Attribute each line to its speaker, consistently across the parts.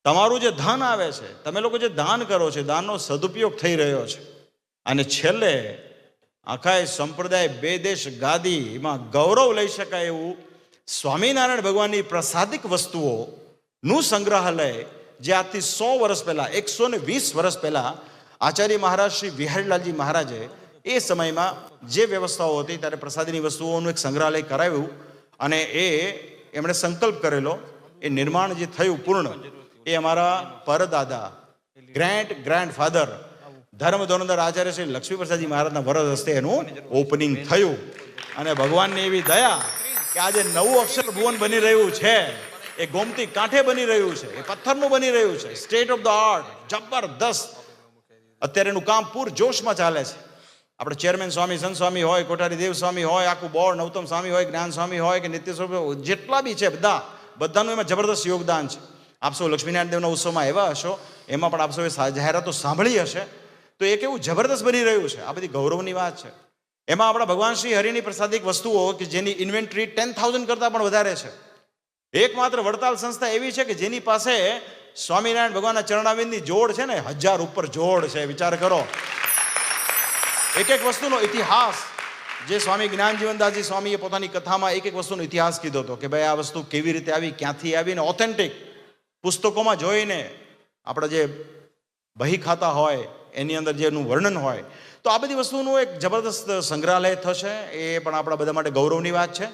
Speaker 1: તમારું જે ધન આવે છે, તમે લોકો જે દાન કરો છો, દાનનો સદુપયોગ થઈ રહ્યો છે. અને છેલ્લે આખા સંપ્રદાય બે દેશ ગાદી એમાં ગૌરવ લઈ શકાય એવું સ્વામિનારાયણ ભગવાનની પ્રસાદિક વસ્તુઓનું સંગ્રહાલય જે આજથી 100 વર્ષ પહેલા, 120 વર્ષ પહેલા આચાર્ય મહારાજ શ્રી વિહારીલાલજી મહારાજે એ સમયમાં જે વ્યવસ્થાઓ હતી ત્યારે પ્રસાદીની વસ્તુઓનું એક સંગ્રહાલય કરાવ્યું અને એમણે સંકલ્પ કરેલો. એ નિર્માણ જે થયું પૂર્ણ, એ અમારા પરદાદા ગ્રેન્ડ ફાધર ધર્મ ધોરણધર આચાર્ય શ્રી લક્ષ્મીપ્રસાદજી મહારાજના વરદ હસ્તે એનું ઓપનિંગ થયું. અને ભગવાનની એવી દયા કે આજે નવું અક્ષર ભુવન બની રહ્યું છે, એ ગોમતી કાંઠે બની રહ્યું છે, એ પથ્થરનું બની રહ્યું છે, સ્ટેટ ઓફ ધ આર્ટ, જબરદસ્ત. અત્યારે એનું કામ પૂર જોશમાં ચાલે છે. આપણે ચેરમેન સ્વામી, સંત સ્વામી હોય, કોઠારી દેવ સ્વામી હોય, આખું બોર્ડ, નવતમ સ્વામી હોય, જ્ઞાન સ્વામી હોય કે નિત્ય સ્વામી, જેટલા બી છે બધાનું એમાં જબરદસ્ત યોગદાન છે. આપ સૌ લક્ષ્મીનારાયણ દેવના ઉત્સવમાં આવ્યા હશો, એમાં પણ આપ સૌએ જાહેરાતો સાંભળી હશે. તો એ કેવું જબરદસ્ત બની રહ્યું છે. આ બધી ગૌરવની વાત છે. એમાં આપણા ભગવાન શ્રી હરિની પ્રસાદિક વસ્તુઓ કે જેની ઇન્વેન્ટરી 10,000 કરતાં પણ વધારે છે. એકમાત્ર વડતાલ સંસ્થા એવી છે કે જેની પાસે સ્વામિનારાયણ ભગવાનના ચરણાવિંદની જોડ છે ને 1000 ઉપર જોડ છે. વિચાર કરો, એક વસ્તુનો ઇતિહાસ. જે સ્વામી જ્ઞાનજીવનદાસજી સ્વામીએ પોતાની કથામાં એક વસ્તુનો ઇતિહાસ કીધો હતો કે ભાઈ આ વસ્તુ કેવી રીતે આવી, ક્યાંથી આવી, ને ઓથેન્ટિક પુસ્તકોમાં જોઈને આપણા જે બહી ખાતા હોય એની અંદર જેનું વર્ણન હોય. તો આ બધી વસ્તુનું એક જબરદસ્ત સંગ્રહાલય થશે. એ પણ આપણા બધા માટે ગૌરવની વાત છે.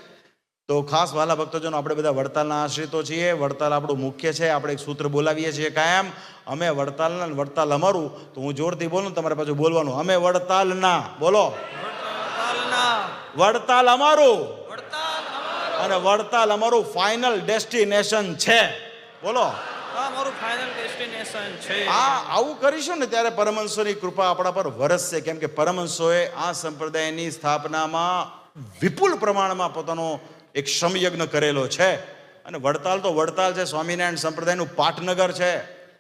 Speaker 1: તો ખાસ વાલા ભક્તજનો, આપણે બધા વડતાલના આશ્રિતો છીએ. વડતાલ આપણું મુખ્ય છે. આપણે એક સૂત્ર બોલાવીએ છીએ કાયમ, અમે વડતાલના, વડતાલ અમારું. તો હું જોરથી બોલું, તમારે પાછું બોલવાનું, અમે વડતાલના. બોલો, વડતાલ અમારું, અને વડતાલ અમારું ફાઇનલ ડેસ્ટિનેશન છે. બોલો,
Speaker 2: અમારું ફાઇનલ ડેસ્ટિનેશન છે.
Speaker 1: આવું કરીશું ને ત્યારે પરમહંસોની કૃપા આપણા પર વરસશે. કેમ કે પરમહંસોએ આ સંપ્રદાયની સ્થાપનામાં વિપુલ પ્રમાણમાં પોતાનો એક શ્રમયજ્ઞ કરેલો છે. અને વડતાલ તો વડતાલ છે, સ્વામિનારાયણ સંપ્રદાયનું પાટનગર છે.